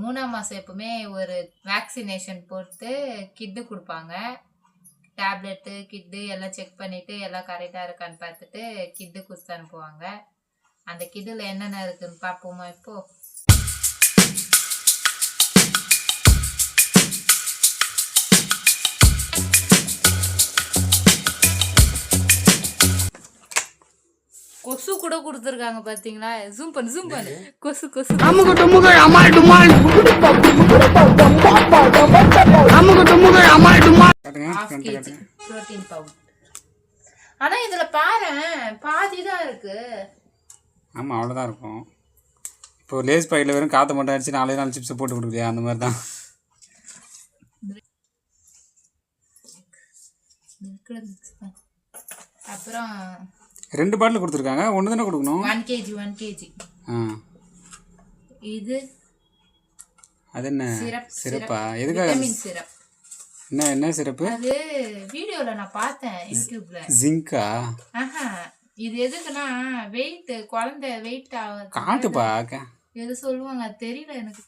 3ஆம் மாதம் எப்பவுமே ஒரு வேக்சினேஷன் போட்டு கிட்டு கொடுப்பாங்க. டேப்லெட்டு கிட்டு எல்லாம் செக் பண்ணிவிட்டு எல்லாம் கரெக்டாக இருக்கான்னு பார்த்துட்டு கிட்டு கொடுத்து அனுப்புவாங்க. அந்த கிட்டில் என்னென்ன இருக்குதுன்னு பார்ப்போமா இப்போது? கொசு கூட கொடுத்துருக்காங்க பாத்தீங்களா? ஜூம் பண்ணு கொசு கொசு அமுகு டுமுகு அமால் டுமால் அமுகு டுமுகு அமால் டுமால் புரோட்டீன் பவுடர். ஆனா இதுல பாரு பாதி தான் இருக்கு. ஆமா அவ்வளவுதான் இருக்கும். இப்போ லேஸ் பாக்கெட்ல வெறும் காத்த மட்டும் அடிச்சு 4 சிப்ஸ் போட்டு கொடுக்கலையா, அந்த மாதிரி தான். அப்புறம் 2 பாட்டில் கொடுத்துருக்காங்க. ஒன்று தானே கொடுக்கணும். 1 kg. இது அது என்ன சிரப்பா? எதுக்காக? Vitamin syrup. என்ன சிரப்பு? அது வீடியோல நான் பார்த்தேன் யூடியூப்ல. ஜிங்கா? இது எதுக்குன்னா வெயிட், குழந்தை வெயிட் ஆகுது. காட்டுப்பா. எது சொல்லுவாங்க தெரியல எனக்கு.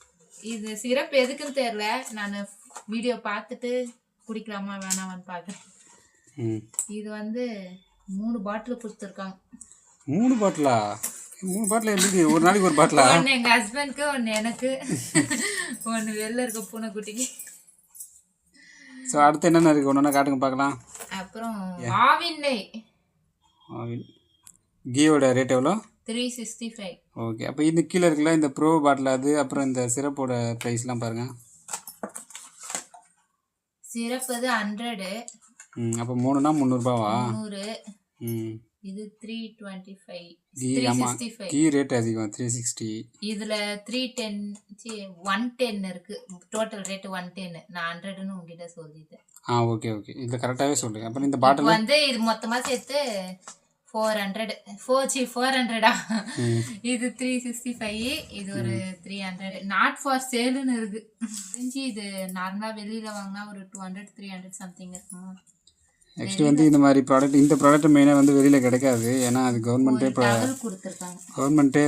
இது சிரப் எதுக்குன்னு தெரியல. நான் வீடியோ பார்த்துட்டு குடிக்கலாமா வேணாமான்னு பார்த்தேன். இது வந்து 3 பாட்டில் கொடுத்துருக்காங்க. 3 பாட்டிலா? 3 பாட்டில் எப்படி? ஒரு நாளைக்கு ஒரு பாட்டிலா? ஒன்று எங்கள் ஹஸ்பண்ட்க்கு, ஒன்று எனக்கு, ஒன்று வெளில இருக்க பூனைக்குட்டிக்கு. ஸோ அடுத்து என்னென்ன இருக்குது? ஒன்று காட்டுங்க பார்க்கலாம். அப்புறம் ஆவின் நெய். ஆவின் கீயோட ரேட் எவ்வளோ? 365. ஓகே. அப்போ இந்த கீழே இருக்குல்ல இந்த ப்ரோ பாட்டில், அது அப்புறம் இந்த சிரப்போட ப்ரைஸ்லாம் பாருங்கள். சிரப் அது 100. அப்போ 3னா 300 ரூபாவா? 300. இது 325. கீ ரேட் அதிகம் 360. இதுல 110 இருக்கு. Total rate 110. நான் 100ன்னு உங்ககிட்ட சொல்லிட்டேன். ஓகே இதில் கரெக்டாகவே சொல்லுங்க. அப்புறம் இந்த பாட்டில் வந்து இது மொத்தமா சேர்த்து 400. இது 365. இது ஒரு 300. நாட் ஃபார் சேல்னு இருக்கு. இது நார்மலா வெளியில வாங்கினா ஒரு 200 300 சம்திங் இருக்கும். நெக்ஸ்ட் வந்து இந்த மாதிரி ப்ராடக்ட், இந்த ப்ராடக்ட் மெயினாக வந்து வெளியில் கிடைக்காது. ஏன்னா அது கவர்மெண்ட்டே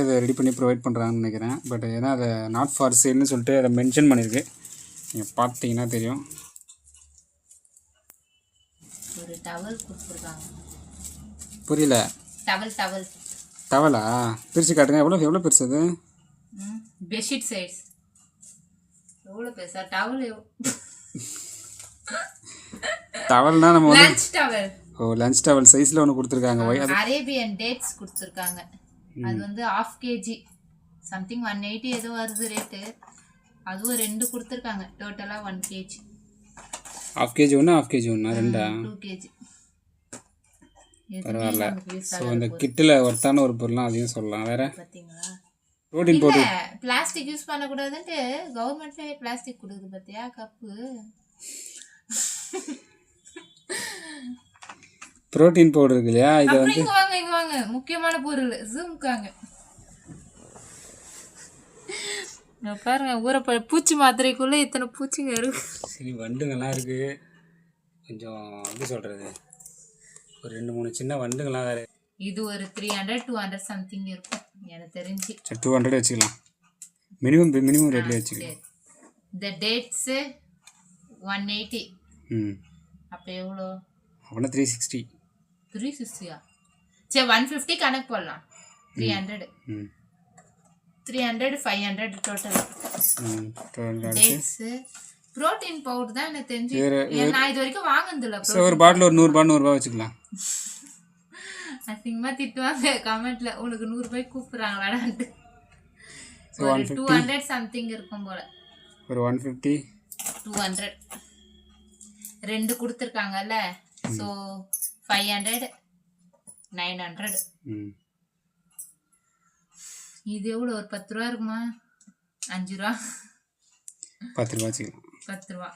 அதை ரெடி பண்ணி ப்ரொவைட் பண்ணுறாங்கன்னு நினைக்கிறேன். பட் ஏன்னா அதை நாட் ஃபார் சேல்னு சொல்லிட்டு அதை மென்ஷன் பண்ணியிருக்கு. நீங்கள் பார்த்தீங்கன்னா தெரியும். ஒரு டவல் கொடுத்துருக்காங்க. புரியல. டவலா? பிரித்து காட்டுங்க. எவ்வளோ பெருசு அது? Bedsheet size. எவ்வளோ பெருசா டவல்? டவல்னா நம்ம லஞ்ச் டவல். லஞ்ச் டவல் சைஸ்ல ஒன்று கொடுத்துருக்காங்க. அரேபியன் டேட்ஸ் கொடுத்துருக்காங்க. அது வந்து 1/2 kg சம்திங் 180 ஏதோ வருது ரேட்டு. அதுவும் 2 கொடுத்துருக்காங்க. டோட்டலாக 1 kg. 1/2 kg ஒன்று 1/2 kg ஒன்றா? 2 kg. பரவாயில்ல. ஸோ அந்த கிட்டில் ஒர்த்தான ஒரு பொருள்லாம் அதையும் சொல்லலாம். வேற பார்த்தீங்களா? Protein powder. பிளாஸ்டிக் யூஸ் பண்ணக்கூடாதுன்ட்டு கவர்மெண்ட்லேயே பிளாஸ்டிக் கொடுக்குது பார்த்தியா கப்பு. புரோட்டீன் பவுடர் இருக்கு இல்லையா? இதை வந்து இங்க வாங்க முக்கியமான பொருள். ஜூம்காங்க பாருங்க. பூச்சி மாத்திரைக்குள்ள இத்தனை பூச்சிங்க இருக்கு. சரி, வண்டுங்கள்லாம் இருக்கு. கொஞ்சம் எப்படி சொல்றது, ஒரு 2-3 சின்ன வண்டுங்கள்லாம் வேறு. இது ஒரு 300 200 சம்திங் இருக்கும் எனக்கு தெரிஞ்சு. 200 வச்சுக்கலாம். மினிமம் ரேட்லேயே வச்சுக்கலாம். இந்த டேட்ஸ் 180. அப்போ எவ்வளோ? அப்படின்னா 360. 360யா? சரி 150 கணக்கு போடலாம். 300 500 டோட்டல். டேட்ஸ் புரோட்டீன் பவுடர் தான் எனக்கு தெரிஞ்சு. நான் இது வரைக்கும் வாங்கினதில்ல. ஒரு பாட்டில் ஒரு 100 ரூபா வச்சுக்கலாம். அசிங்கமாக திட்டுவாங்க கமெண்ட்ல, உனக்கு 100 ரூபாய்க்கு கூப்பிட்றாங்களாடான்ட்டு. ஒரு 200 சம்திங் இருக்கும் போல. ஒரு 150 200 2 கொடுத்துருக்காங்கல்ல. ஸோ 500 900. இது எவ்வளோ? ஒரு 10 ரூபா இருக்குமா? 5 ரூபா 10 ரூபா வச்சுக்கலாம். 10 ரூபா.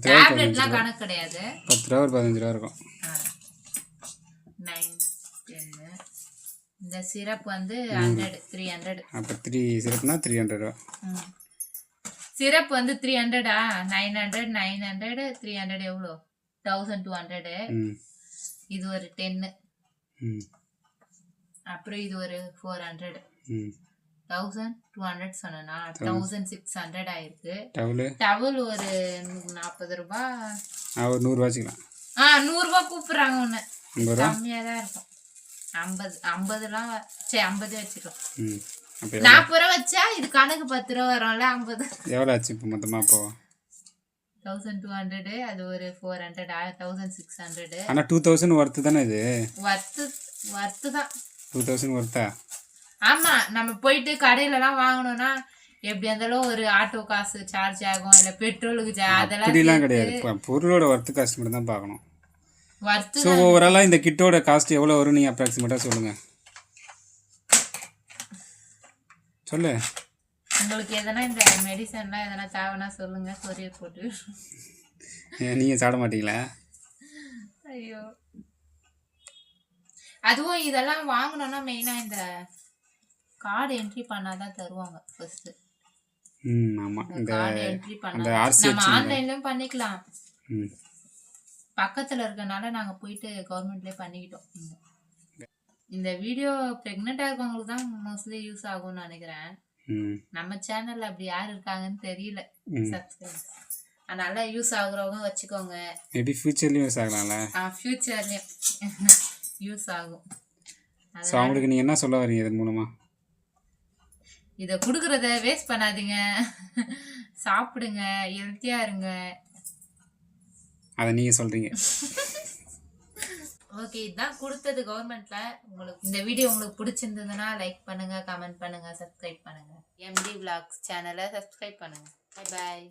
டேப்லெட்லாம் கணக்கு கிடையாது. 10 ரூபா ஒரு 15 ரூபா இருக்கும். 9 10. இந்த சிரப் வந்து 100 300. அப்போ 3 சிரப்னா 300 ரூபா. சிரப் வந்து 300. 900 300 எவ்வளோ? 1200. இது ஒரு 10. அப்புறம் இது ஒரு 400. 1200 சொன்னா 1600 ஆயிருக்கு. டவுலு டவல் ஒரு 40 ரூபாய். ஒரு 100 வச்சுக்கலாம். 100 ரூபாய் கூப்பிடுறாங்க ஒன்று 50 ரூபா. கம்மியாக தான் இருக்கும். 50 சரி 50 வச்சுக்கலாம். அப்போ 40 ரூபா வச்சா இது கணக்கு 10 ரூபா வரும்ல. 50 எவ்வளோ ஆச்சு இப்போ மொத்தமாக? இப்போ 1200 அது ஒரு 400 1600. ஆனால் 2000 ஒர்த்து தானே இது? ஒர்த்து தான். 2000 ஒர்த்தா? ஆமா, நம்ம போயிட்டு கடையிலலாம் வாங்கணும்னா எப்படி இருந்தாலும் ஒரு ஆட்டோ காசு சார்ஜ் ஆகும், இல்லை பெட்ரோலுக்கு அதெல்லாம் அப்படிலாம் கிடையாது. பொருளோட ஒர்த்து காஸ்ட் மட்டும் தான் பார்க்கணும். ஒர்த்து. ஸோ ஓவராலாக இந்த கிட்டோட காஸ்ட் எவ்வளோ வரும் நீங்கள் அப்ராக்சிமேட்டாக சொல்லுங்கள். சொல்லு. உங்களுக்கு எதனா இந்த மெடிசன்லாம் எதனா தேவைன்னா சொல்லுங்க, கொரியர் போட்டு. நீங்கள் சாப்பிட மாட்டீங்களா? ஐயோ, அதுவும் இதெல்லாம் வாங்கணும்னா மெயினாக இந்த கார்டு என்ட்ரி பண்ணாதான் தருவாங்க ஃபர்ஸ்ட். ஆமாம். இந்த கார்டு என்ட்ரி அந்த பண்ணா ஆர்சி நம்ம ஆன்லைன்லயும் பண்ணிக்கலாம். ம் பக்கத்துல இருக்கனால நாங்க போயிட்டு கவர்மெண்ட்லயே பண்ணிக்கிட்டோம். இந்த வீடியோ பிரெக்னெண்டா இருக்கவங்களுக்கு தான் மோஸ்ட்லி யூஸ் ஆகும்னு நினைக்கிறேன். நம்ம சேனல்ல அப்படி யார் இருக்காங்கன்னு தெரியல சப்ஸ்கிரைபர். அதனால யூஸ் ஆகுறவங்க வச்சுக்கோங்க. மேபி ஃபியூச்சர்லயும் யூஸ் ஆகலாம்ல. ஃபியூச்சர்லயும் யூஸ் ஆகும். ஸோ அவங்களுக்கு நீங்க என்ன சொல்ல வரீங்க இதன் மூலமா? இதை கொடுக்குறத வேஸ்ட் பண்ணாதீங்க, சாப்பிடுங்க, ஹெல்த்தியா இருங்க. அதை நீங்க சொல்றீங்க. ஓகே, இதுதான் கொடுத்தது கவர்மெண்ட்ல. உங்களுக்கு இந்த வீடியோ உங்களுக்கு பிடிச்சிருந்ததுன்னா லைக் பண்ணுங்க, கமெண்ட் பண்ணுங்க, சப்ஸ்கிரைப் பண்ணுங்க. MD Vlogs சேனலை சப்ஸ்கிரைப் பண்ணுங்க. Bye bye.